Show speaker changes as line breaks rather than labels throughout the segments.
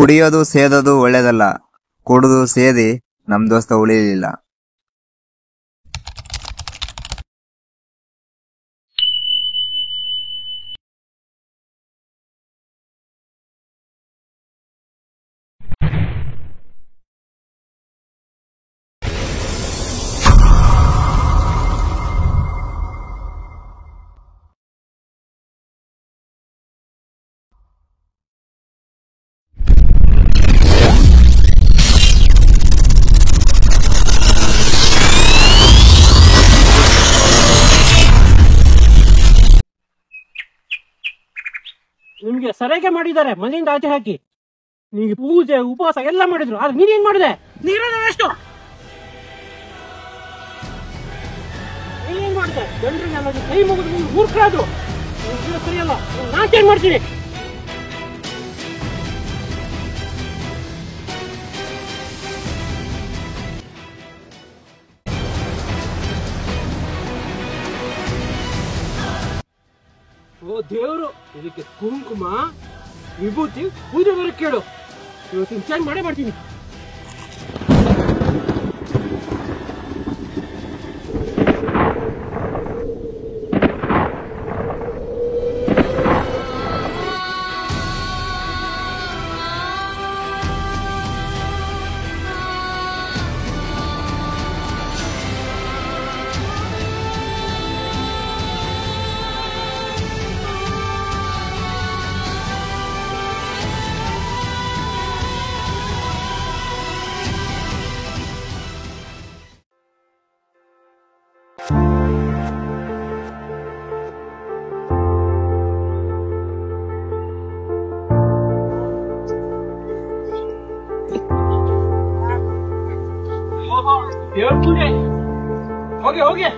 ಕುಡಿಯೋದು ಸೇದೋದು ಒಳ್ಳೇದಲ್ಲ, ಕುಡಿದು ಸೇದಿ ನಮ್ ದೋಸ್ತ ಉಳಿಲಿಲ್ಲ.
ನಿಮ್ಗೆ ಸರಿಯಾಗಿ ಮಾಡಿದ್ದಾರೆ, ಮನೆಯಿಂದ ಆಚೆ ಹಾಕಿ. ನಿಮ್ಗೆ ಪೂಜೆ ಉಪವಾಸ ಎಲ್ಲ ಮಾಡಿದ್ರು, ಆದ್ರೆ ನೀನೇನ್ ಮಾಡಿದೆ? ನೀರೇಷ್ಟು ನೀನೇನ್ ಮಾಡಿದೆ? ಜನರಿಗೆಲ್ಲ ಕೈ ಮುಗಿದು ನೀವು ಮೂರ್ಖರಾದ್ರು. ಸರಿಯಲ್ಲ, ನಾನ್ ಚೇಂಜ್ ಮಾಡ್ತೀನಿ. ಓ ದೇವ್ರು, ಇದಕ್ಕೆ ಕುಂಕುಮ ವಿಭೂತಿ ಪೂಜೆ ಬರಕ್ ಕೇಳು. ಇವತ್ತಿನ ಚೇಂಜ್ ಮಾಡೇ ಮಾಡ್ತೀನಿ. ದೇವ್ರ ಪೂಜೆ ಹೋಗಿ ಹೋಗಿ.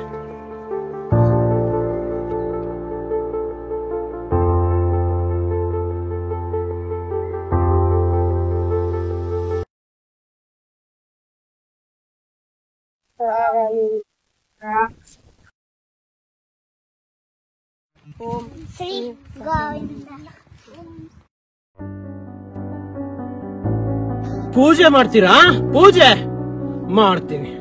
ಓಂ ಶ್ರೀ ಗೋವಿಂದ.
ಪೂಜೆ ಮಾಡ್ತೀರಾ? ಪೂಜೆ ಮಾಡ್ತೀನಿ.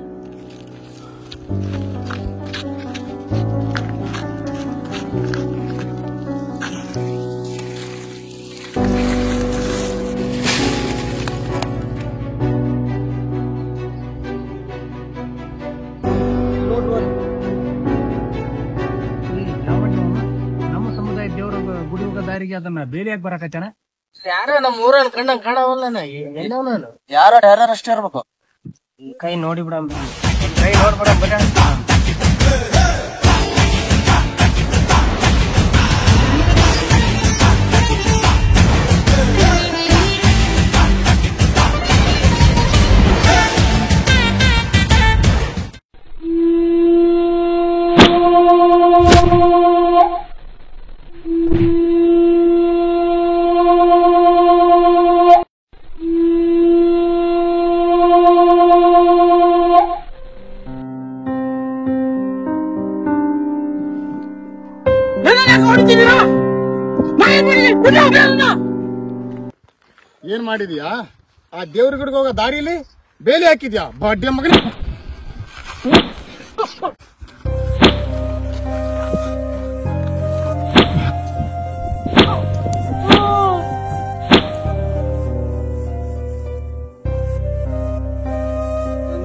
ನಮ್ಮ ಸಮುದಾಯ ದೇವರ ಗುಡಿ ಹೋಗೋ ದಾರಿಗೆ ಅದನ್ನ ಬೇಲಿಯಾಗಿ ಬರಕತ್ತಾನ.
ಯಾರ ನಮ್ಮ ಊರನ್ ಕಂಡಂಗ್ ಕಾಣವಲ್ಲ. ನಾನು ಯಾರ ಅಷ್ಟೇ ಇರ್ಬೇಕು.
ಕೈ ನೋಡಿ ಬಿಡ, ಕೈ ನೋಡ್ಬಿಡ ಬರ.
ಏನ್ ಮಾಡಿದ್ಯಾ? ಆ ದೇವ್ರ ಗಿಡಕ್ಕೆ ಹೋಗೋ ದಾರಿಲಿ ಬೇಲಿ ಹಾಕಿದ್ಯಾ ಬಡ್ಡೆ ಮಗನ?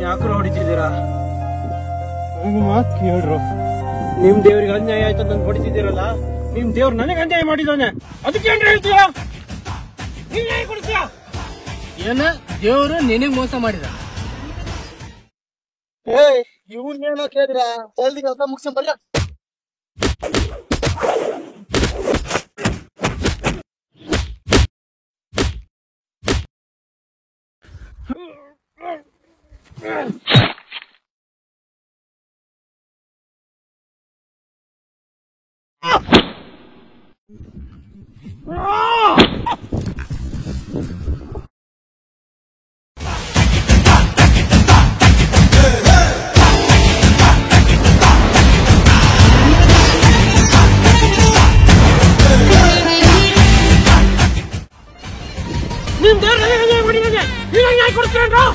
ಯಾಕ್ರು ಹೊಡಿತಿದ್ದೀರಾ? ಮಾತ್ ಕೇಳ್ರು. ನಿಮ್ ದೇವ್ರಿಗೆ ಅನ್ಯಾಯ ಆಯ್ತು ನನ್ ಹೊಡಿತಿದ್ದೀರಲ್ಲ, ನಿಮ್ ದೇವ್ರು ನನಗೆ ಅನ್ಯಾಯ ಮಾಡಿದಾನೆ. ಅದಕ್ಕೆ ಏನ್ ಹೇಳ್ತೀಯ? ನೀನ್ ನ್ಯಾಯ ಕೊಡ್ತೀಯ?
ಏನ ದೇವ್ರು ನಿನಗ್ ಮೋಸ ಮಾಡಿದ?
ಇವನ್ನೇನೋ ಕೇಳಿದ್ರ ಜಲ್ದಿ ಕೆಲಸ ಮುಗಿಸ್ಕೊಂಡ್ ಬರ್ರ.
ನಿಮ್ ದೇವ್ರ ನನಗೆ ಅನ್ಯಾಯ ಮಾಡಿದ್ದಾನೆ, ನೀನು ನ್ಯಾಯ ಕೊಡ್ತೀರೇನ್ರೋ?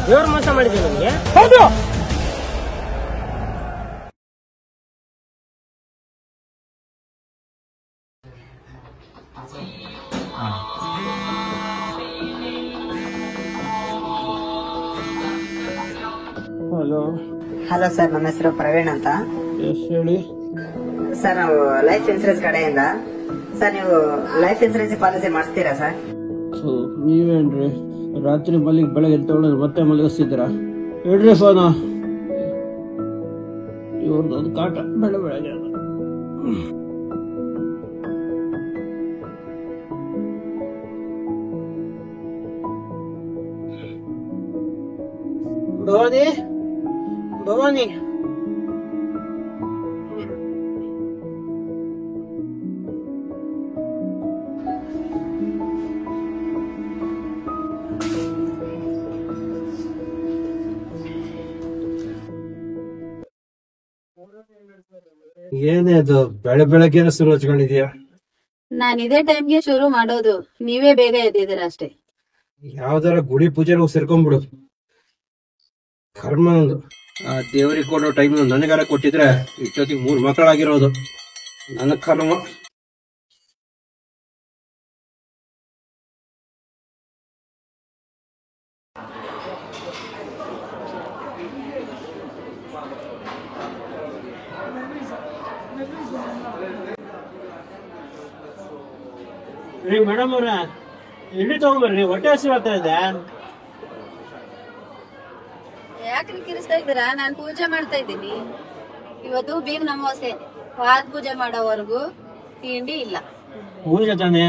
ದೇವ್ರ ಮೋಸ ಮಾಡಿದೆ ನನಗೆ. ಹೌದು. ಹಲೋ
ಹಲೋ ಸರ್, ನನ್ನ ಹೆಸರು ಪ್ರವೀಣ್ ಅಂತ.
ಎಸ್ ಹೇಳಿ.
ಸರ್, ನಾವು ಲೈಫ್ ಇನ್ಸೂರೆನ್ಸ್ ಕಡೆಯಿಂದ. ಸರ್, ನೀವು ಲೈಫ್ ಇನ್ಸೂರೆನ್ಸ್ ಪಾಲಿಸಿ ಮಾಡಿಸ್ತೀರಾ ಸರ್?
ನೀವೇನ್ರಿ ರಾತ್ರಿ ಮಲ್ಲಿಗೆ ಬೆಳಗ್ಗೆ ತಗೊಂಡ್ರೆ ಮತ್ತೆ ಮಲಗಿಸ್ತಿದ್ದೀರಾ? ಹೇಳ್ರಿ ಫೋನ. ಇವ್ರದೊಂದು ಕಾಟ ಬೆಳಗ್ಗೆ ಭವಾನಿ ಭವಾನಿ ಏನೇ ಅದು ಬೆಳಗ್ಗೆ ಶುರು ಹಚ್ಕೊಂಡಿದ್ಯಾ?
ನಾನ್ ಇದೇ ಟೈಮ್ಗೆ ಶುರು ಮಾಡೋದು, ನೀವೇ ಬೇಗ ಎದ್ದಿದ್ದೀರ ಅಷ್ಟೇ.
ಯಾವ್ದಾರ ಗುಡಿ ಪೂಜೆಗೆ ಸೇರ್ಕೊಂಡ್ಬಿಡು. ಕರ್ಮ ಒಂದು ಆ ದೇವರಿಗೆ ಕೊಡೋ ಟೈಮ್ ನನಗಾರ ಕೊಟ್ಟಿದ್ರೆ ಇಷ್ಟೊತ್ತಿಗೆ 3 ಮಕ್ಕಳಾಗಿರೋದು. ನನ್ನ ಕರ್ಮ. ರೀ ಮೇಡಮ್ ಅವ್ರ, ಇಡ್ಲಿ ತಗೊಂಬರ್ರಿ, ಹೊಟ್ಟೆ ಹಸಿವಾಗ್ತಾ ಇದೆ.
ಯಾಕ್ರಿ ಕಿರಿಸ್ತಾ ಇದ್ದೀರಾ? ನಾನ್ ಪೂಜೆ ಮಾಡ್ತಾ ಇದ್ದೀನಿ. ಇವತ್ತು ಬೀಗ್ ಅಮಾವಾಸ್ಯೆ, ಪಾದ ಪೂಜೆ ಮಾಡೋವರೆಗೂ ತಿಂಡಿ ಇಲ್ಲ.
ಪೂಜೆ ತಾನೆ,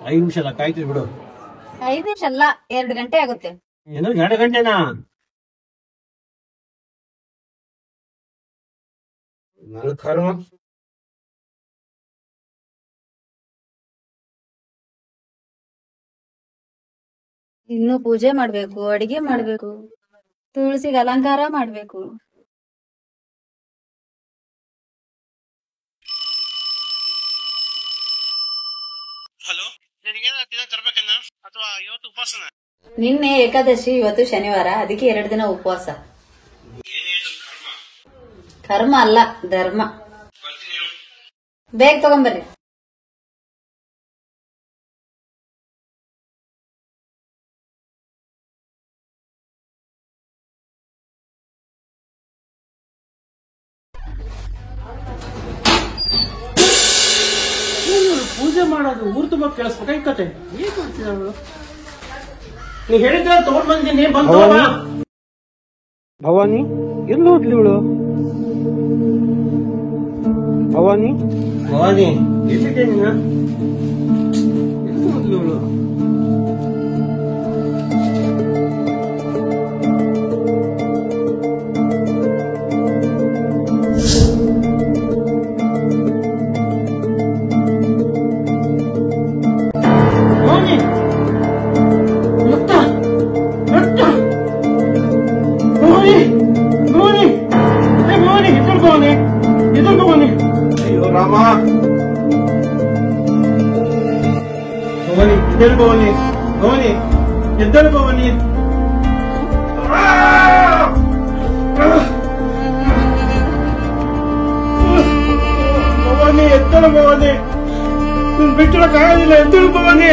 5 ನಿಮಿಷ ಅಲ್ಲ, ಕಾಯ್ತೀವಿ ಬಿಡು.
5 ನಿಮಿಷ ಅಲ್ಲ, 2 ಗಂಟೆ ಆಗುತ್ತೆ.
ಏನು 2 ಗಂಟೆನಾ? ನನ್ನ ಕರ್ಮ.
ಇನ್ನು ಪೂಜೆ ಮಾಡ್ಬೇಕು, ಅಡಿಗೆ ಮಾಡ್ಬೇಕು, ತುಳಸಿಗೆ ಅಲಂಕಾರ ಮಾಡ್ಬೇಕು.
ಹಲೋ, ತರ್ಬೇಕನ್ನ ಅಥವಾ ಇವತ್ತು ಉಪವಾಸನ?
ನಿನ್ನೆ ಏಕಾದಶಿ, ಇವತ್ತು ಶನಿವಾರ, ಅದಕ್ಕೆ 2 ದಿನ ಉಪವಾಸ. ಕರ್ಮ ಅಲ್ಲ, ಧರ್ಮ. ಬೇಗ ತಗೊಂಬರ್ರಿ.
ಪೂಜೆ ಮಾಡೋದು ಊರ್ ತುಂಬಾ ಕೇಳಿಸ್ಬೇಕಾಯ್ತತೆ. ಏನ್ ಮಾಡ್ತೀನಿ ಅವಳು? ನೀ ಹೇಳಿದ್ರೆ ತಗೊಂಡ್ ಬಂದಿನಿ, ಬಂದು. ಭವಾನಿ ಎಲ್ಲಿ ಹೋದ್ಲಿ ಇವಳು? ಭವಾನಿ ಭವಾನಿ ಎಲ್ಲಿದೆ ನೀನು? ಎಲ್ಲಿ ಹೋದ್ಲಿ ಇವಳು? ಅಯ್ಯೋ ರಾಮ. ಭವಾನಿ ಎದ್ದೇಳು, ಭವಾನಿ ಭವಾನಿ ಎದ್ದೇಳು, ಭವಾನಿ. ಭವಾನಿ ಎದ್ದೇಳು, ಭವಾನಿ ಬಿಟ್ಟಿರಕ್ಕಾಗಲಿಲ್ಲ, ಎದ್ದೇಳು ಭವಾನಿ.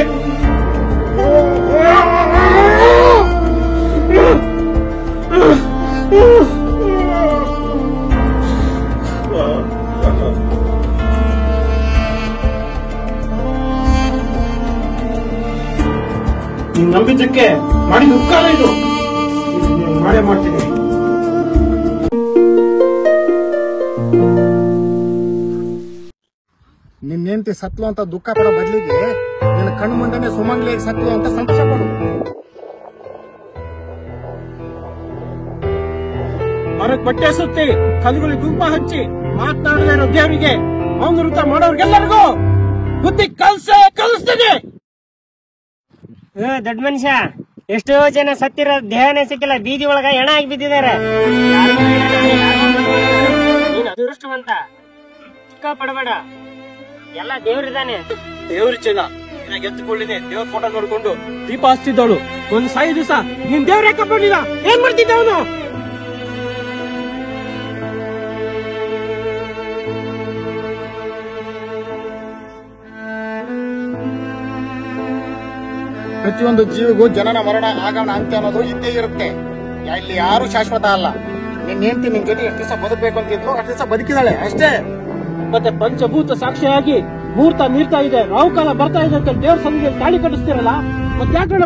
ನೀನ್ ನಂಬಿದ್ದಕ್ಕೆ ಮಾಡಿದ ಉಪಕಾರ ಇದು, ಮಾಡೇ ಮಾಡ್ತೀನಿ.
ನಿನ್ನ ಹೆಂಡತಿ ಸತ್ಲು ಅಂತ ದುಃಖ ಪಡೋ ಬದಲಿಗೆ ನಿನ್ನ ಕಣ್ಣು ಮುಂದೆನೆ ಸುಮಂಗ್ಲಿಯಾಗಿ ಸತ್ಲು ಅಂತ ಸಂತೋಷ ಪಡು.
ಹೊರಗ್ ಬಟ್ಟೆ ಸುತ್ತಿ ಕಲಿಗಳಿಗೆ ಗುಂಪ ಹಚ್ಚಿ ಮಾತನಾಡದೇ ಇರೋ ದೇವರಿಗೆ, ಅವನ ವೃತ್ತ ಮಾಡೋರ್ಗೆಲ್ಲರಿಗೂ ಬುದ್ಧಿ ಕಲಿಸ್ತೀನಿ. ದೊಡ್ಡ ಮನುಷ್ಯ, ಎಷ್ಟೋ ಜನ ಸತ್ತಿರೋ ದೇಹನೇ ಸಿಕ್ಕಿಲ್ಲ, ಬೀದಿ ಒಳಗ ಹೆಣ ಆಗಿ ಬಿದ್ದಿದ್ದಾರೆ.
ಅದೃಷ್ಟವಂತ. ಚಿಕ್ಕ ಪಡಬೇಡ, ಎಲ್ಲ ದೇವ್ರಿದಾನೆ.
ದೇವ್ರ ಚೆನ್ನ ಎತ್ತುಕೊಳ್ಳಿದೆ ದೇವ್ರ ಫೋಟೋ ನೋಡ್ಕೊಂಡು ದೀಪ ಹಚ್ತಿದ್ದವಳು ಒಂದ್ 5 ದಿವಸ ನಿನ್ ದೇವ್ರ ಯಾಕೆ ಬರ್ಲಿಲ್ಲ? ಏನ್ ಮಾಡ್ತಿದ್ದ ಅವನು?
ಪ್ರತಿಯೊಂದು ಜೀವಿಗೂ ಜನನ ಮರಣ ಆಗಮನ ಅಂತ್ಯ ಅನ್ನೋದು ಇದ್ದೇ ಇರುತ್ತೆ. ಇಲ್ಲಿ ಯಾರು ಶಾಶ್ವತ ಅಲ್ಲ. ನಿನ್ ಹೆಂಡತಿ ನಿನ್ ಜೊತೆ ಎಷ್ಟು ದಿವಸ ಬದುಕಬೇಕು ಅಂತಿದ್ಲು ಅಷ್ಟು ದಿವಸ ಬದುಕಿದಾಳೆ ಅಷ್ಟೇ.
ಮತ್ತೆ ಪಂಚಭೂತ ಸಾಕ್ಷಿಯಾಗಿ ಮುಹೂರ್ತ ಮೀರ್ತಾ ಇದೆ, ರಾಹುಕಾಲ ಬರ್ತಾ ಇದೆ ಅಂತ ದೇವ್ರ ಸನ್ನಿಧಿಯಲ್ಲಿ ತಾಳಿ ಕಟ್ಟಿಸ್ತಿರಲ್ಲ, ಮತ್ತೆ ಯಾಕೆ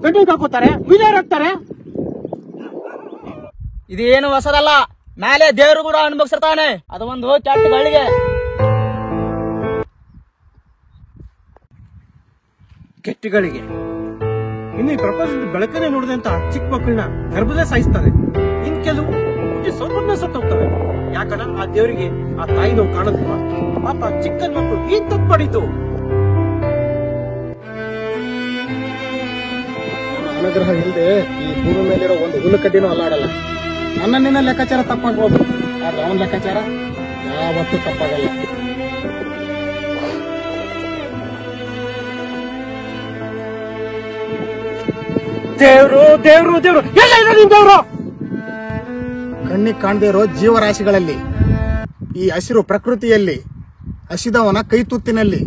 ಗಂಟು ಹಾಕೋತಾರೆ, ಬೀಜಾರ್ ಹಾಕ್ತಾರೆ?
ಇದೇನು ಹೊಸದಲ್ಲ, ನಾಳೆ ದೇವ್ರು ಕೂಡ ಅನುಭವಿಸಿರ್ತಾನೆ. ಅದು ಒಂದು ಕೆಟ್ಟ ಗಳಿಗೆ.
ಕೆಟ್ಟಗಳಿಗೆ ಇನ್ನು ಈ ಪ್ರಪಂಚದ ಬೆಳಕನ್ನೇ ನೋಡಿದಂತ ಚಿಕ್ಕ ಮಕ್ಕಳನ್ನ ಗರ್ಭದ ಸಾಯಿಸ್ತಾನೆ. ಇನ್ ಕೆಲವು ಸ್ವಲ್ಪ ಸತ್ತೋಗ್ತವೆ. ಯಾಕಂದ್ರೆ ಆ ದೇವರಿಗೆ ಆ ತಾಯಿ ನೋವು ಕಾಣೋದಿಲ್ಲ. ಪಾಪ ಚಿಕ್ಕ ಮಕ್ಕಳು ಏನ್ ತಪ್ಪು ಮಾಡಿದ್ದು?
ಅನುಗ್ರಹ ಇಲ್ಲದೆ ಈ ಭೂಮಿ ಮೇಲಿರೋ ಒಂದು ಹುಲ್ಲುಕಡ್ಡಿನೂ ಅಲ್ಲಾಡಲ್ಲ. ನನ್ನ ನಿನ್ನ ಲೆಕ್ಕಾಚಾರ ತಪ್ಪಾಗ್ಬೋದು, ಆದ್ರೆ ಅವನ ಲೆಕ್ಕಾಚಾರ ಯಾವತ್ತೂ ತಪ್ಪಾಗಲ್ಲ.
ದೇವ್ರು ದೇವ್ರು ದೇವ್ರು ಎಲ್ಲ ಇದೆ ನಿಮ್ ದೇವ್ರು.
ಕಣ್ಣಿಗೆ ಕಾಣದೇ ಇರೋ ಜೀವರಾಶಿಗಳಲ್ಲಿ, ಈ ಹಸಿರು ಪ್ರಕೃತಿಯಲ್ಲಿ, ಹಸಿದವನ ಕೈ ತುತ್ತಿನಲ್ಲಿ,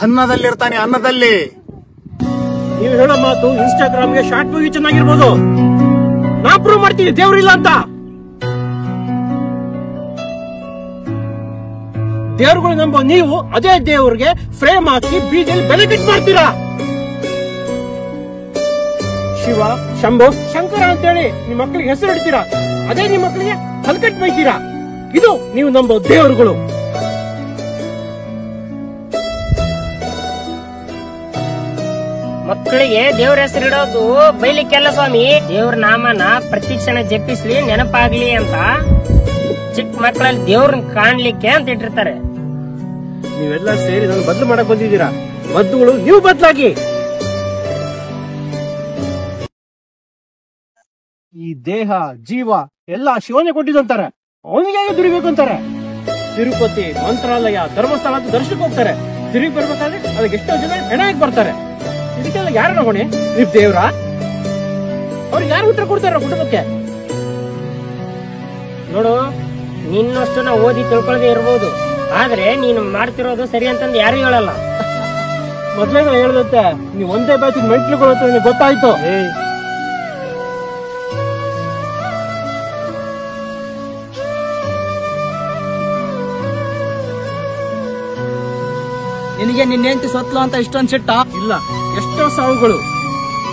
ಅನ್ನದಲ್ಲಿರ್ತಾನೆ, ಅನ್ನದಲ್ಲಿ.
ನೀವು ಹೇಳೋ ಮಾತು ಇನ್ಸ್ಟಾಗ್ರಾಮ್ಗೆ ಶಾರ್ಟ್ ಮೂವಿ ಚೆನ್ನಾಗಿರ್ಬೋದು, ನಾ ಪ್ರೂವ್ ಮಾಡ್ತೀವಿ ದೇವ್ರಿಲ್ಲ ಅಂತ. ದೇವ್ರುಗಳು ನಂಬೋ ನೀವು ಅದೇ ದೇವ್ರಿಗೆ ಫ್ರೇಮ್ ಹಾಕಿ ಬೀಜಲ್ಲಿ ಬೆಲೆ ಕಟ್ ಮಾಡ್ತೀರಾ. ಶಿವ, ಶಂಭು, ಶಂಕರ ಅಂತೇಳಿ ನಿಮ್ ಮಕ್ಕಳಿಗೆ ಹೆಸರು ಇಡ್ತೀರಾ, ಅದೇ ನಿಮ್ ಮಕ್ಕಳಿಗೆ ಹಲ್ಕಟ್ ಬೈತೀರಾ. ಇದು ನೀವು ನಂಬೋ ದೇವರುಗಳು.
ಮಕ್ಕಳಿಗೆ ದೇವ್ರ ಹೆಸರಿಡೋದು ಬೈಲಿಕ್ಕೆಲ್ಲ ಸ್ವಾಮಿ. ದೇವ್ರ ನಾಮನ ಪ್ರತಿ ಕ್ಷಣ ಜಪಿಸ್ಲಿ, ನೆನಪಾಗ್ಲಿ ಅಂತ ಚಿಕ್ಕ ಮಕ್ಕಳಲ್ಲಿ ದೇವ್ರನ್ನ ಕಾಣ್ಲಿಕ್ಕೆ ಅಂತ ಇಟ್ಟಿರ್ತಾರೆ.
ನೀವೆಲ್ಲ ಸೇರಿ ನಾನು ಬದಲು ಮಾಡಕ್ ಬಂದಿದ್ದೀರಾ. ಬದ್ದುಗಳು ನೀವು ಬದಲಾಗಿ. ಈ ದೇಹ ಜೀವ ಎಲ್ಲ ಶಿವನೇ ಕೊಟ್ಟಿದಂತಾರೆ, ಅವನಿಗೆ ದುಡಿಬೇಕು ಅಂತಾರೆ. ತಿರುಪತಿ, ಮಂತ್ರಾಲಯ, ಧರ್ಮಸ್ಥಳ ಅಂತ ದರ್ಶನಕ್ಕೆ ಹೋಗ್ತಾರೆ. ತಿರುಗಿ ಬರ್ಬೇಕಾದ್ರೆ ಅದಕ್ಕೆ ಎಷ್ಟೋ ಜನ ಹೆಣಕ್ಕೆ ಬರ್ತಾರೆ. ಇದಕ್ಕೆಲ್ಲ ಯಾರನ್ನ ಹೊಣೆ? ನೀವು ದೇವ್ರ? ಅವ್ರಿಗೆ ಯಾರು ಉತ್ತರ ಕೊಡ್ತಾರ ಕುಟುಂಬಕ್ಕೆ?
ನೋಡು, ನಿನ್ನಷ್ಟು ನಾವು ಓದಿ ತಿಳ್ಕೊಳ್ಳದೆ ಇರ್ಬೋದು, ಆದ್ರೆ ನೀನು ಮಾಡ್ತಿರೋದು ಸರಿ ಅಂತಂದು ಯಾರು ಹೇಳಲ್ಲ.
ಮೊದ್ಲೇ ಹೇಳ್ದಂತೆ ನೀವು ಒಂದೇ ಬ್ಯಾಚಿನ ಮೆಂಟ್ಲುಗಳು ಅಂತ ನಿಮಗೆ ಗೊತ್ತಾಯ್ತು.
ನಿನಗೆ ನಿನ್ನ ಹೆಂಡತಿ ಸತ್ಲು ಅಂತ ಇಷ್ಟೊಂದು ಸಿಟ್ಟ?
ಇಲ್ಲ, ಎಷ್ಟೋ ಸಾವುಗಳು.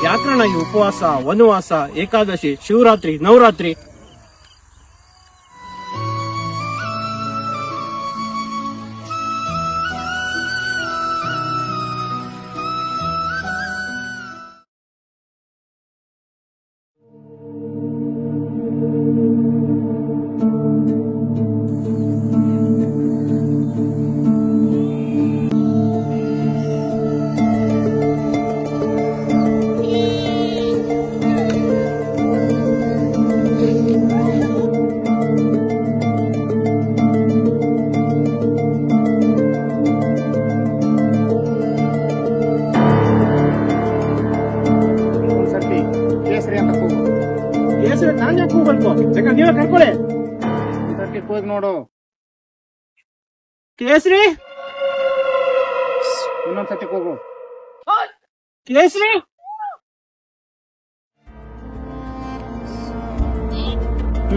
ವ್ಯಾಕರಣ, ಉಪವಾಸ, ವನವಾಸ, ಏಕಾದಶಿ, ಶಿವರಾತ್ರಿ, ನವರಾತ್ರಿ. ನೀವೇ ಕರ್ಕೊಳ್ಳಿ.
ಹೋಗಿ ನೋಡು.
ಕೇಸರಿ,
ಇನ್ನೊಂದ್ಸತಿ ಹೋಗು.
ಕೇಸರಿ,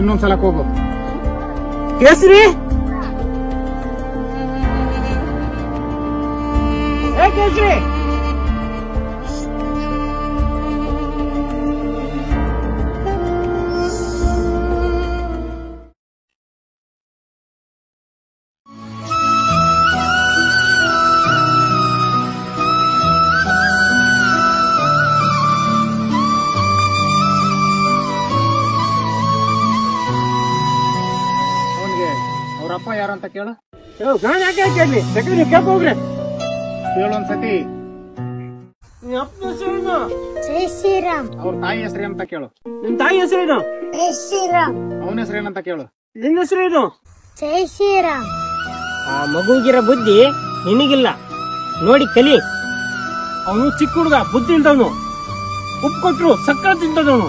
ಇನ್ನೊಂದ್ಸಲ ಹೋಗು.
ಕೇಸರಿ, ಕೇಸರಿ.
ಅವ್ರಪ್ಪ ಯಾರಂತ ಕೇಳು.
ನಾನು ಯಾಕೆ ಕೇಳಿ? ಬೇಕಾದ್ರೆ ನೀವು ಕೇಳ್ಕೊ ಹೋಗ್ರಿ.
ಕೇಳೊಂದ್ಸತಿ.
ನಿಮ್ ಅಪ್ಪನ ಹೆಸರೇನು?
ಜೈ ಶ್ರೀರಾಮ್.
ಅವ್ರ ತಾಯಿ ಹೆಸರು ಅಂತ ಕೇಳು.
ನಿಮ್ ತಾಯಿ ಹೆಸರೇನು?
ಜೈ ಶ್ರೀರಾಮ್.
ಅವನ ಹೆಸರೇನಂತ ಕೇಳು.
ನಿನ್ನ ಹೆಸರೇನು?
ಜೈ ಶ್ರೀರಾಮ್.
ಆ ಮಗುಗಿರೋ ಬುದ್ಧಿ ನಿನಗಿಲ್ಲ, ನೋಡಿ ಕಲಿ.
ಅವನು ಚಿಕ್ಕ ಹುಡುಗ, ಬುದ್ಧಿ ಇಲ್ದವನು, ಉಪ್ಪು ಕೊಟ್ರು ಸಕ್ಕರೆ ತಿಂತದವನು.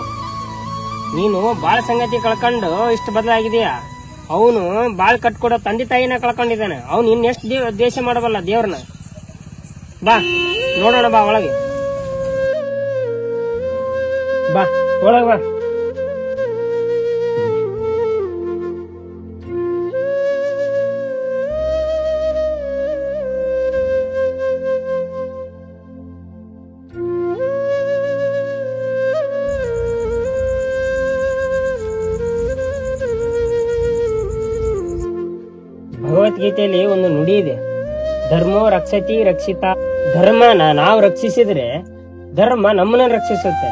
ನೀನು ಬಾಳ ಸಂಗತಿ ಕಳ್ಕೊಂಡು ಇಷ್ಟು ಬದಲಾಗಿದೆಯಾ. ಅವನು ಬಾಳ್ ಕಟ್ಕೊಡೋ ತಂದೆ ತಾಯಿನ ಕಳ್ಕೊಂಡಿದ್ದಾನೆ. ಅವನು ಇನ್ನೆಷ್ಟು ದ್ವೇಷ ಮಾಡಬಲ್ಲ ದೇವ್ರನ್ನ. ಬಾ ನೋಡೋಣ, ಬಾ ಒಳಗೆ ಬಾ, ಒಳಗೆ ಬಾ. ಭಗವದ್ಗೀತೆಯಲ್ಲಿ ಒಂದು ನುಡಿ ಇದೆ, ಧರ್ಮೋ ರಕ್ಷತಿ ರಕ್ಷಿತ. ಧರ್ಮನ ನಾವು ರಕ್ಷಿಸಿದ್ರೆ ಧರ್ಮ ನಮ್ಮನ್ನ ರಕ್ಷಿಸುತ್ತೆ.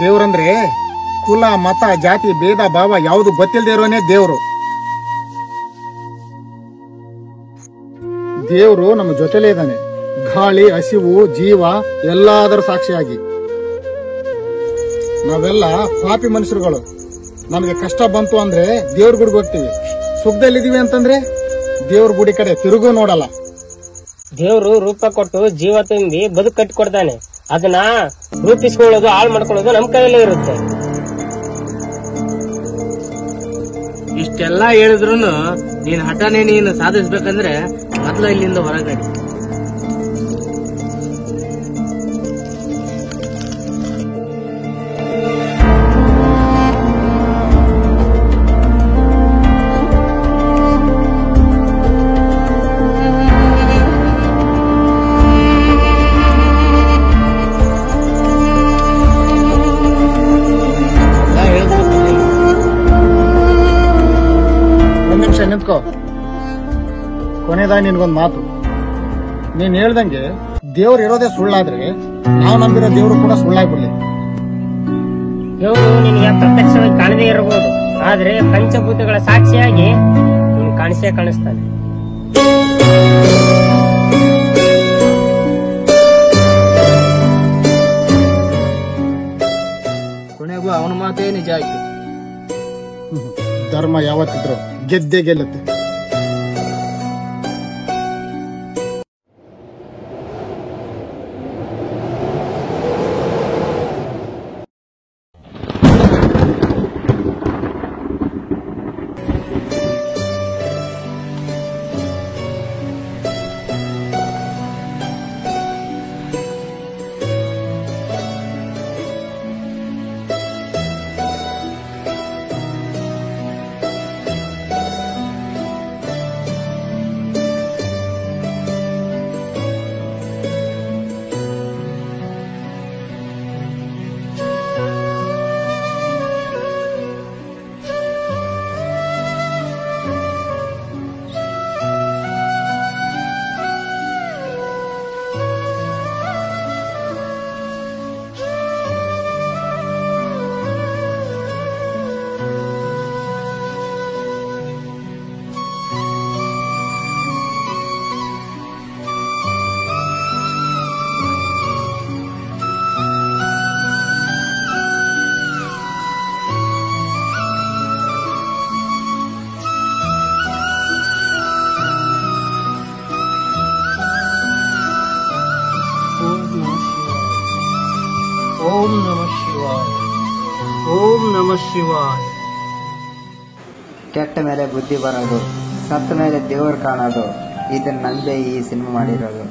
ದೇವ್ರಂದ್ರೆ ಕುಲ ಮತ ಜಾತಿ ಭೇದ ಭಾವ ಯಾವುದು ಗೊತ್ತಿಲ್ಲದೆ ಇರೋನೇ ದೇವ್ರು. ದೇವ್ರು ನಮ್ಮ ಜೊತೆಲೇ ಇದ್ದಾನೆ. ಗಾಳಿ, ಹಸಿವು, ಜೀವ ಎಲ್ಲದರ ಸಾಕ್ಷಿಯಾಗಿ. ನಾವೆಲ್ಲ ಪಾಪಿ ಮನುಷ್ಯರುಗಳು. ನಮಗೆ ಕಷ್ಟ ಬಂತು ಅಂದ್ರೆ ದೇವ್ರ ಗುಡಿಗೆ ಹೋಗ್ತೀವಿ. ಸುಖದಲ್ಲಿದೀವಿ ಅಂತಂದ್ರೆ ದೇವ್ರ ಗುಡಿ ಕಡೆ ತಿರುಗು ನೋಡಲ್ಲ.
ದೇವ್ರು ರೂಪ ಕೊಟ್ಟು ಜೀವ ತುಂಬಿ ಬದುಕು ಕಟ್ಟಿಕೊಡ್ತಾನೆ. ಅದನ್ನ ರೂಪಿಸ್ಕೊಳ್ಳೋದು, ಹಾಳು ಮಾಡ್ಕೊಳ್ಳೋದು ನಮ್ ಕೈಯಲ್ಲೇ ಇರುತ್ತೆ.
ಇಷ್ಟೆಲ್ಲಾ ಹೇಳಿದ್ರು ನೀನ್ ಹಠನೇ ನೀನು ಸಾಧಿಸ್ಬೇಕಂದ್ರೆ ಮೊದ್ಲ ಇಲ್ಲಿಂದ ಹೊರಗಡೆ.
ನಿಂತ್ಕೋ. ಕೊನೆದಾಗಿ ನಿನ್ಗೊಂದ್ ಮಾತು. ನೀನ್ ಹೇಳ್ದಂಗೆ ದೇವ್ರು ಇರೋದೇ ಸುಳ್ಳಾದ್ರೆ ನಾವು ನಂಬಿರೋ ದೇವ್ರು ಕೂಡ ಸುಳ್ಳಾಗ್ಬಿಡ್ಲಿ.
ದೇವರು ನಿನಗೆ ಪ್ರತ್ಯಕ್ಷವಾಗಿ ಕಾಣದೇ ಇರಬಹುದು, ಆದ್ರೆ ಪಂಚಭೂತಗಳ ಸಾಕ್ಷಿಯಾಗಿ ನೀನು ಕಾಣಿಸೇ ಕಾಣಿಸ್ತಾನೆ.
ಕೊನೆಗೂ ಅವನ ಮಾತೇ ನಿಜ ಆಯ್ತು.
ಧರ್ಮ ಯಾವತ್ತಿದ್ರು ಗೆದ್ದೇ ಗೆಲ್ಲುತ್ತೆ.
ಓಂ ನಮಃ ಶಿವಾಯ. ಓಂ ನಮಃ ಶಿವಾಯ.
ಕೆಟ್ಟ ಮೇಲೆ ಬುದ್ಧಿ ಬರೋದು, ಸತ್ತ ಮೇಲೆ ದೇವರು ಕಾಣೋದು, ಇದನ್ನ ನಂಬೆ ಈ ಸಿನಿಮಾ ಮಾಡಿರೋದು.